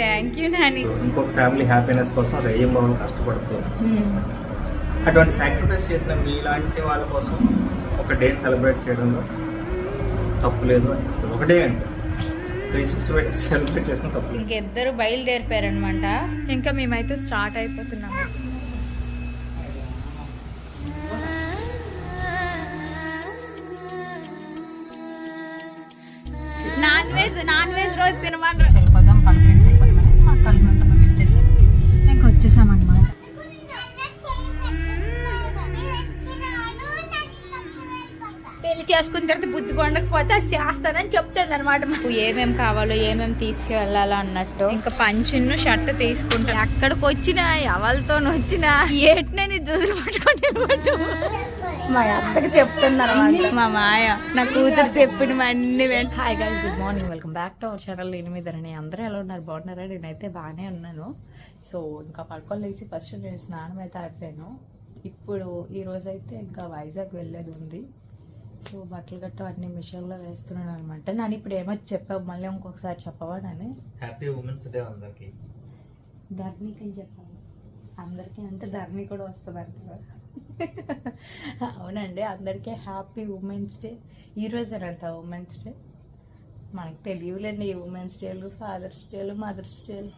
Thank you Nani. ఇంకొక family happiness కోసం రెయ్యం బాబులు కష్టపడుతూ అటువంటి సాక్రిఫైస్ చేసిన మీలాంటి వాళ్ళ కోసం ఒక డేని సెలబ్రేట్ చేయడంలో తప్పు లేదు అనిపిస్తుంది. ఒక డే అంటే 365 days సెలబ్రేట్ చేసిన తప్పు. ఇంకిద్దరు బయలుదేరిపారనమాట. ఇంకా మేమైతే స్టార్ట్ అయిపోతున్నాము. నాన్ వెజ్ రోజు తినమని వెళ్ళిపోదాం. పలకరించి వెళ్ళిపోదాం. మా కళ్ళంతా ఇచ్చేసి ఇంకా వచ్చేసామన్నమాట. పెళ్లి చేసుకున్న తర్వాత బుద్ధి కొండకపోతే చేస్తానని చెప్తుంది అనమాట. మాకు ఏమేమి కావాలో ఏమేమి తీసుకెళ్ళాలో అన్నట్టు. ఇంకా పంచును షర్ట్ తీసుకుంటా. ఎక్కడికి వచ్చినా ఎవరితో వచ్చినా ఏటినని దుదులు పట్టుకొని మా అత్తకి చెప్తున్నారు మా మాయ. నా కూతురు చెప్పినవన్నీ. Hi guys, good morning, welcome back to our channel. నేను మీ ధరణి. అందరూ ఎలా ఉన్నారు? బాగున్నారా? నేనైతే బాగానే ఉన్నాను. సో ఇంకా పడుకొని లేచి ఫస్ట్ నేను స్నానం అయితే అయిపోయాను. ఇప్పుడు ఈరోజు అయితే ఇంకా వైజాగ్ వెళ్ళేది ఉంది. సో బట్టలు గట్ట అన్ని మిషన్లో వేస్తున్నాను అనమాట. నన్ను ఇప్పుడు ఏమో చెప్పావు, మళ్ళీ ఇంకొకసారి చెప్పవా? నన్ను హ్యాపీ ఉమెన్స్ డే అందరికి. ధర్నీకి అని చెప్పాలి అందరికీ, అంటే ధర్నీ కూడా వస్తుంది అంటారు. అవునండి, అందరికీ హ్యాపీ ఉమెన్స్ డే. ఈరోజేనంట ఉమెన్స్ డే. మనకు తెలియలేండి ఈ ఉమెన్స్ డేలు, ఫాదర్స్ డేలు, మదర్స్ డేలు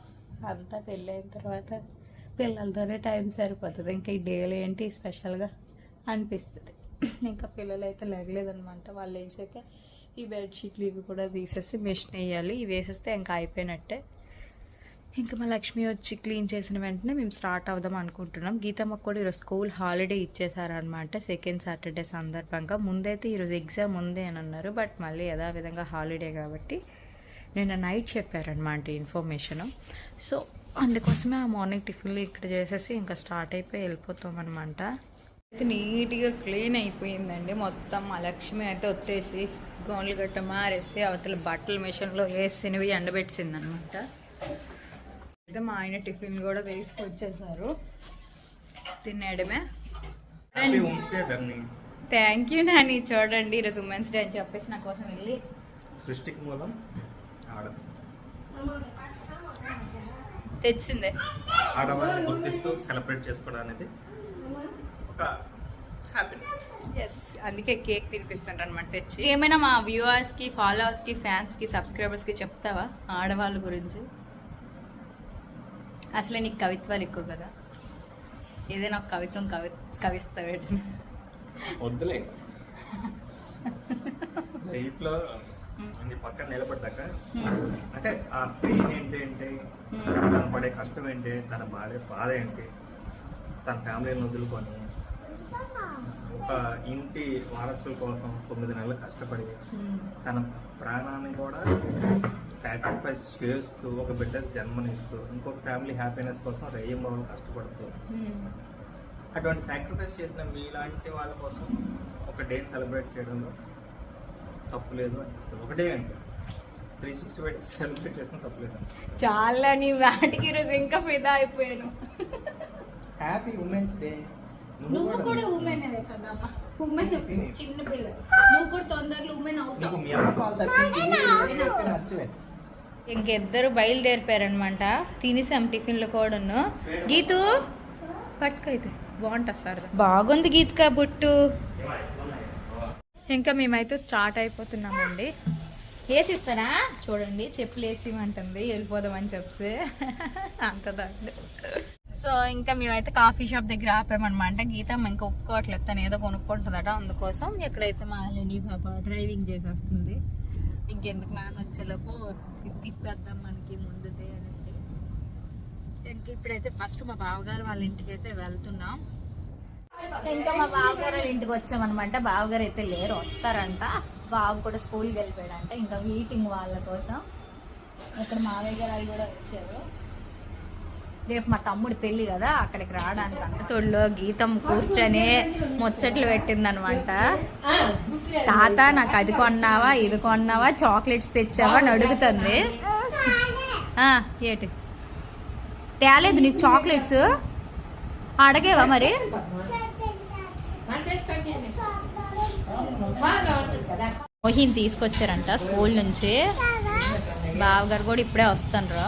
అంతా పెళ్ళి అయిన తర్వాత పిల్లలతోనే టైం సరిపోతుంది. ఇంకా ఈ డేలు ఏంటి స్పెషల్గా అనిపిస్తుంది. ఇంకా పిల్లలు అయితే లేగలేదనమాట. వాళ్ళు వేసాక ఈ బెడ్షీట్లు ఇవి కూడా తీసేసి మిషన్ వేయాలి. ఇవి వేసేస్తే ఇంకా అయిపోయినట్టే. ఇంకా మా లక్ష్మి వచ్చి క్లీన్ చేసిన వెంటనే మేము స్టార్ట్ అవుదాం అనుకుంటున్నాం. గీతమ్మకు కూడా ఈరోజు స్కూల్ హాలిడే ఇచ్చేసారనమాట, సెకండ్ సాటర్డే సందర్భంగా. ముందైతే ఈరోజు ఎగ్జామ్ ఉంది అని అన్నారు, బట్ మళ్ళీ యథావిధంగా హాలిడే కాబట్టి నిన్న నైట్ చెప్పారనమాట ఇన్ఫర్మేషను. సో అందుకోసమే ఆ మార్నింగ్ టిఫిన్లు ఇక్కడ చేసేసి ఇంకా స్టార్ట్ అయిపోయి వెళ్ళిపోతాం అనమాట. అయితే నీట్గా క్లీన్ అయిపోయిందండి మొత్తం. మా లక్ష్మి అయితే వచ్చేసి గోన్లు గట్ట మారేసి అవతల బట్టలు మిషన్లో వేసినవి ఎండబెట్టింది అనమాట. అయితే మా ఆయన టిఫిన్ కూడా తీసుకొచ్చేసారు, తినేయడమే. Thank you Nani. చూడండి ఈరోజు ఉమెన్స్ డే అని చెప్పేసి నా కోసం వెళ్ళి సృష్టికి మూలం తెచ్చిందే. ఆడవాళ్ళని గుర్తిస్తూ సెలబ్రేట్ చేసుకోవడం అనేది ఒక హ్యాపీనెస్. ఎస్, అందుకే కేక్ తినిపిస్తాను అనమాట తెచ్చి. ఏమైనా మా వ్యూవర్స్కి, ఫాలోవర్స్కి, ఫ్యాన్స్కి, సబ్స్క్రైబర్స్కి చెప్తావా ఆడవాళ్ళ గురించి? అసలే నీకు కవిత్వాలు ఎక్కువ కదా, ఏదైనా ఒక కవిత్వం కవిస్తావే. వద్దులే, ఇంట్లో పక్కన నిలబడ్డాక అంటే ఆ పెయిన్ ఏంటి, తను పడే కష్టం ఏంటి, తన పడే బాధ ఏంటి, తన ఫ్యామిలీని వదులుకొని ఒక ఇంటి వారసుల కోసం 9 నెలలు కష్టపడి తన ప్రాణాన్ని కూడా సాక్రిఫైస్ చేస్తూ ఒక బిడ్డకు జన్మనిస్తూ ఇంకొక ఫ్యామిలీ హ్యాపీనెస్ కోసం రెయ్యం బాబులు కష్టపడుతూ అటువంటి సాక్రిఫైస్ చేసిన మీలాంటి వాళ్ళ కోసం ఒక డేని సెలబ్రేట్ చేయడంలో తప్పు లేదు అనిపిస్తుంది. ఒక డే అంటే 365 days సెలబ్రేట్ చేసిన తప్పు లేదు. చాలా నీ వాటికి ఈరోజు ఇంకా ఫిదా అయిపోయాను. Happy women's day. నువ్వు కూడా ఉమెన్ కదా, ఉమెన్ చిన్న పిల్ల, నువ్వు కూడా తొందరలో ఉమెన్ అవుతావు. ఇంకిద్దరు బయలుదేరిపారనమాట. తినేసాం టిఫిన్లు కూడాను. గీతు పట్టుకైతే బాగుంటుంది సార్. బాగుంది గీతకా బొట్టు. ఇంకా మేమైతే స్టార్ట్ అయిపోతున్నామండి. వేసిస్తానా చూడండి, చెప్పులు వేసిమంటుంది, వెళ్ళిపోదామని చెప్పి అంత దాంట్లో. సో ఇంకా మేమైతే కాఫీ షాప్ దగ్గర ఆపామన్నమాట. గీత ఇంకా ఒప్పుకోవట్లేదు, తను ఏదో కొనుక్కుంటుందట. అందుకోసం ఎక్కడైతే మా లేని పాప డ్రైవింగ్ చేసేస్తుంది. ఇంకెందుకు నాన్న వచ్చేలోపు తిప్పేద్దాం మనకి ముందుదే అనేసి. ఇంకా ఇప్పుడైతే ఫస్ట్ మా బావగారు వాళ్ళ ఇంటికి అయితే వెళ్తున్నాం. ఇంకా మా బావగారు వాళ్ళ ఇంటికి వచ్చామన్నమాట. బావగారు అయితే లేరు, వస్తారంట. బాబు కూడా స్కూల్కి వెళ్ళిపోయాడంట. ఇంకా మీటింగ్ వాళ్ళ కోసం ఇక్కడ మావయ్య గారు వాళ్ళు కూడా వచ్చారు. రేపు మా తమ్ముడు పెళ్లి కదా, అక్కడికి రావడానికి అంతతోడులో గీతం కూర్చొని ముచ్చట్లు పెట్టిందనమాట. తాత నాకు అది కొన్నావా, ఇది కొన్నావా, చాక్లెట్స్ తెచ్చావా అని అడుగుతుంది. ఏంటి తేలేదు నీకు చాక్లెట్స్? అడిగేవా మరి? మోహిన్ తీసుకొచ్చారంట స్కూల్ నుంచి. బావగారు కూడా ఇప్పుడే వస్తుండ్రు.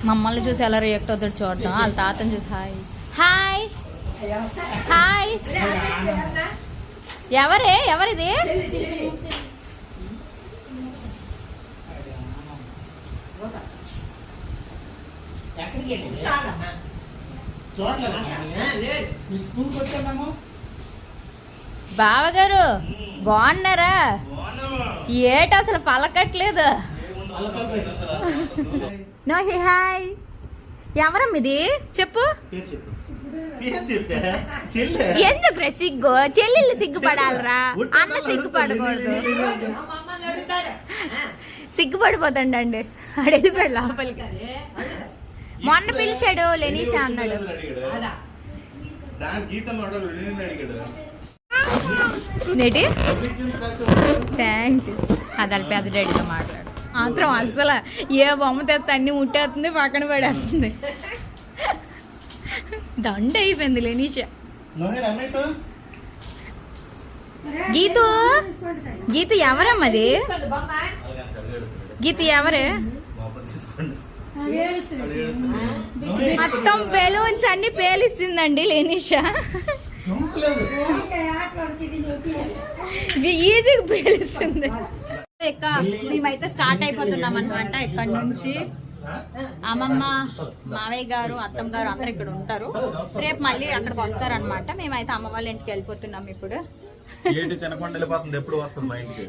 మమ్మల్ని చూసి ఎలా రియాక్ట్ అవుతాడు చూడటం. వాళ్ళ తాతని చూసి హాయ్ హాయ్ హాయ్. ఎవరిది? బావగారు బాగున్నారా? ఏట అసలు పలకట్లేదు. No hi. ఎవరమ్మ ఇది చెప్పు. ఎందుకు రా సిగ్గు? చెల్లెళ్ళు సిగ్గుపడాలరా, అన్న సిగ్గుపడకూడదు. సిగ్గుపడిపోతాండండి. ఆడు వెళ్ళిపోయాడు లోపలికి. మొన్న పిలిచాడు లెనీషా అన్నాడు. నేటి థ్యాంక్ యూ. అది పెద్ద డాడీతో మాట్లాడు. మాత్రం అసలు ఏ బొమ్మ తెస్తే అన్ని ముట్టేస్తుంది, పక్కన పడేస్తుంది. దండ అయిపోయింది లెనీషా. గీతు ఎవరమ్మది? గీత ఎవరే? మొత్తం బెలూన్స్ అన్ని పేలిస్తుందండి లెనీషా. ఈజీగా పేలిస్తుంది. మేమైతే స్టార్ట్ అయిపోతున్నాం అనమాట. ఇక్కడ నుంచి అమ్మమ్మ, మావయ్య గారు, అత్తమ్మ గారు అందరు ఇక్కడ ఉంటారు. రేపు మళ్ళీ అక్కడికి వస్తారనమాట. మేమైతే అమ్మ వాళ్ళ ఇంటికి వెళ్ళిపోతున్నాం ఇప్పుడు.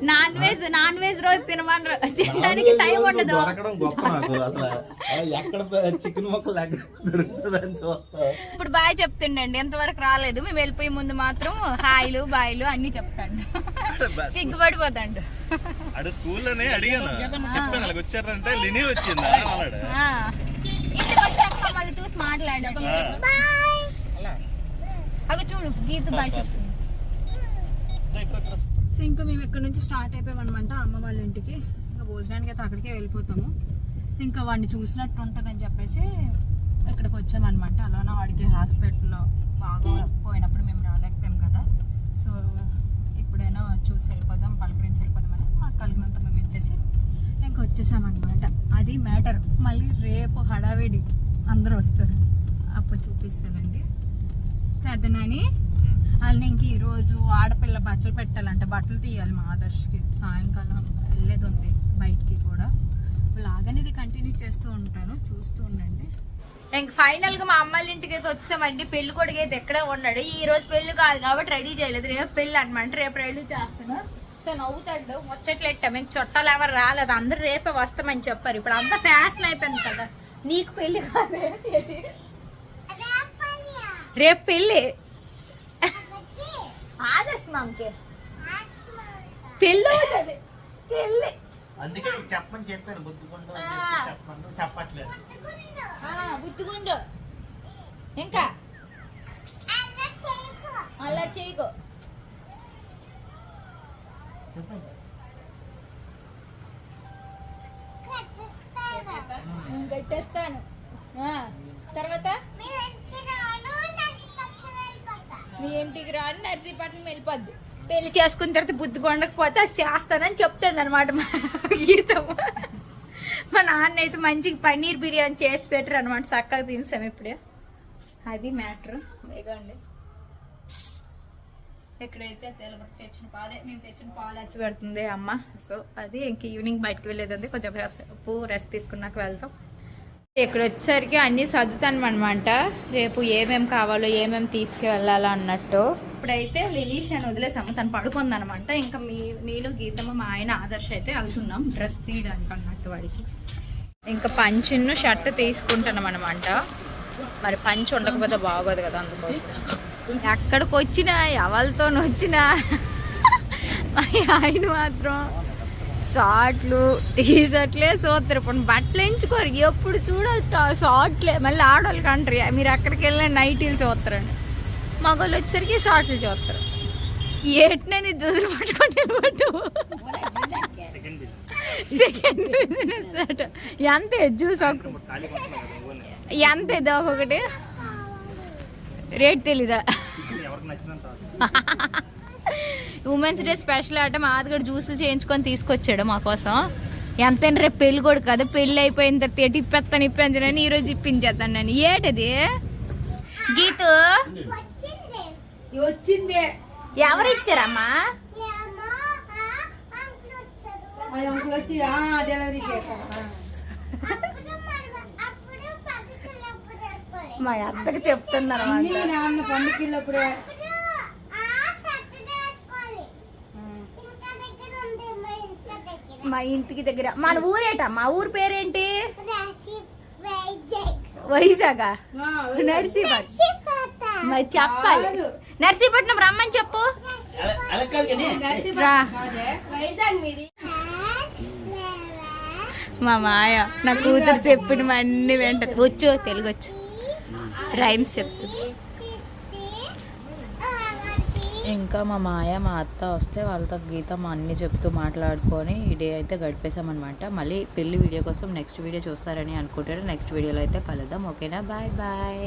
నాన్ వెజ్ రోజు తినడానికి టైం ఉండదు. ఇప్పుడు బాయ్ చెప్తుండండి. ఎంతవరకు రాలేదు. మేము వెళ్ళిపోయే ముందు మాత్రం హాయిలు బాయిలు అన్ని చెప్తాండు. సిగ్గుపడిపోతాండు. స్కూల్లోనే అడిగాను, చెప్పాను వచ్చారంటే లిని వచ్చిందా ఇంటికి వచ్చాక మళ్ళీ చూసి మాట్లాడాడు. అగ చూడు గీత బాయ్ చెప్తుంది. సో ఇంకా మేము ఇక్కడ నుంచి స్టార్ట్ అయిపోయాం అనమాట అమ్మ వాళ్ళ ఇంటికి. ఇంకా భోజనానికి అయితే అక్కడికే వెళ్ళిపోతాము. ఇంకా వాడిని చూసినట్టు ఉంటుందని చెప్పేసి ఇక్కడికి వచ్చామన్నమాట. అలానే వాడికి హాస్పిటల్లో బాగా పోయినప్పుడు మేము రాలేకపోయాం కదా. సో ఇప్పుడైనా చూసి వెళ్ళిపోదాం, పలకరించి వెళ్ళిపోదామని మా కలిగినంత మేము ఇచ్చేసి ఇంకా వచ్చేసామన్నమాట. అది మ్యాటర్. మళ్ళీ రేపు హడావిడి అందరూ వస్తారు, అప్పుడు చూపిస్తానండి. పెద్దనాని వాళ్ళని ఇంక ఈరోజు ఆడపిల్ల బట్టలు పెట్టాలంట. బట్టలు తీయాలి మా ఆదర్శకి. సాయంకాలం వెళ్ళేది ఉంది బయటికి కూడా. లాగానే ఇది కంటిన్యూ చేస్తూ ఉంటాను, చూస్తూ ఉండండి. ఇంక ఫైనల్ గా మా అమ్మాయిల ఇంటికి అయితే వచ్చామండి. పెళ్లి కొడుకు అయితే ఎక్కడే ఉన్నాడు. ఈ రోజు పెళ్లి కాదు కాబట్టి రెడీ చేయలేదు. రేపు పెళ్లి అనమాట. రేపు రెడీ చేస్తాను. సో నవ్వుతాడు, ముచ్చట్లు ఎట్టా. మేము చుట్టాలు ఎవరు రాలేదు, అందరు రేపే వస్తామని చెప్పారు. ఇప్పుడు అంతా ఫ్యాషన్ అయిపోయింది కదా. నీకు పెళ్లి కాదు, రేపు పెళ్లి. ఆగస్ట్ మామకి పెళ్ళి అవుతుంది. పెళ్ళి అందుకే చెప్పని చెప్పాను. చెప్పట్లేదు. బుద్ధిగుండు. ఇంకా అలా చేయకు. కట్టేస్తాను. తర్వాత మీ ఇంటికి రాని నర్సీపట్నం వెళ్ళిపోద్ది. పెళ్లి చేసుకున్న తర్వాత బుద్ధి కొండకపోతే అది చేస్తానని చెప్తుంది అనమాట మా గీతమ్మ. మా నాన్న అయితే మంచిగా పన్నీర్ బిర్యానీ చేసి పెట్టరు అనమాట. చక్కగా తినేసాం ఇప్పుడే. అది మ్యాటర్. వేగండి. ఎక్కడైతే తెచ్చిన పాదే మేము తెచ్చిన పాలు వచ్చి పెడుతుంది అమ్మ. సో అది ఇంక ఈవినింగ్ బయటకు వెళ్ళేది. కొంచెం రెస్ట్ తీసుకున్నాక వెళ్తాం. ఇక్కడ వచ్చేసరికి అన్నీ సర్దుతాను అనమాట. రేపు ఏమేమి కావాలో ఏమేమి తీసుకువెళ్ళాలో అన్నట్టు. ఇప్పుడైతే లిలీష్ అని వదిలేసాము, తను పడుకుంది అనమాట. ఇంకా నేను గీతమ్మ మా ఆయన ఆదర్శ అయితే వెళ్తున్నాం డ్రెస్ తీయడానికి అన్నట్టు వాడికి. ఇంకా పంచును షర్ట్ తీసుకుంటున్నాం అనమాట. మరి పంచు ఉండకపోతే బాగోదు కదా, అందుకోసం. ఎక్కడికి వచ్చినా ఎవరితో వచ్చినా మా ఆయన మాత్రం షార్ట్లు టీ షర్ట్లే చూస్తారు. ఇప్పుడు బట్టలు ఎంచుకోరు, ఎప్పుడు చూడాలి షార్ట్లే. మళ్ళీ ఆడవాళ్ళకి అంటారు మీరు ఎక్కడికి వెళ్ళినా నైటీలు చూస్తారని. మగవాళ్ళు వచ్చేసరికి షార్ట్లు చూస్తారు. ఏటినని జ్యూసులు పట్టుకొని నిలబట్టు. సెకండ్ బిజినెస్ అట. ఎంత జ్యూస్ ఎంత ఇది ఒక్కొక్కటి రేట్ తెలీదా? ఉమెన్స్ డే స్పెషల్ ఆట మా ఆదిగడు జ్యూసులు చేయించుకొని తీసుకొచ్చాడు మా కోసం. ఎంతైనా రేపు పెళ్ళి కూడా కదా, పెళ్ళి అయిపోయిన తర్వాత ఎటు ఇప్పెత్తాను ఇప్పించనని ఈరోజు ఇప్పించేస్తాను నేను. ఏంటది గీతు వచ్చిందే ఎవరు ఇచ్చారమ్మా? వచ్చి డెలివరీ చేశారు. మా అత్తకి చెప్తున్నారు పండుగలప్పుడే మా ఇంటికి దగ్గర. మన ఊరేట, మా ఊరు పేరేంటి? వైజాగ్, నర్సీపట్నం. మరి చెప్పాలి, నర్సీపట్నం రమ్మని చెప్పు. రా. మా మాయ నా కూతురు చెప్పిన అన్ని వెంట వచ్చు, తెలుగు వచ్చు, రైమ్స్ చెప్తుంది. ఇంకా మా మాయ మా అత్త వస్తే వాళ్ళతో గీత మా అన్ని చెప్తూ మాట్లాడుకొని ఈ డే అయితే గడిపేసామన్నమాట. మళ్ళీ పెళ్లి వీడియో కోసం నెక్స్ట్ వీడియో చూస్తారని అనుకుంటారు. నెక్స్ట్ వీడియోలో అయితే కలుద్దాం. ఓకేనా? Bye bye.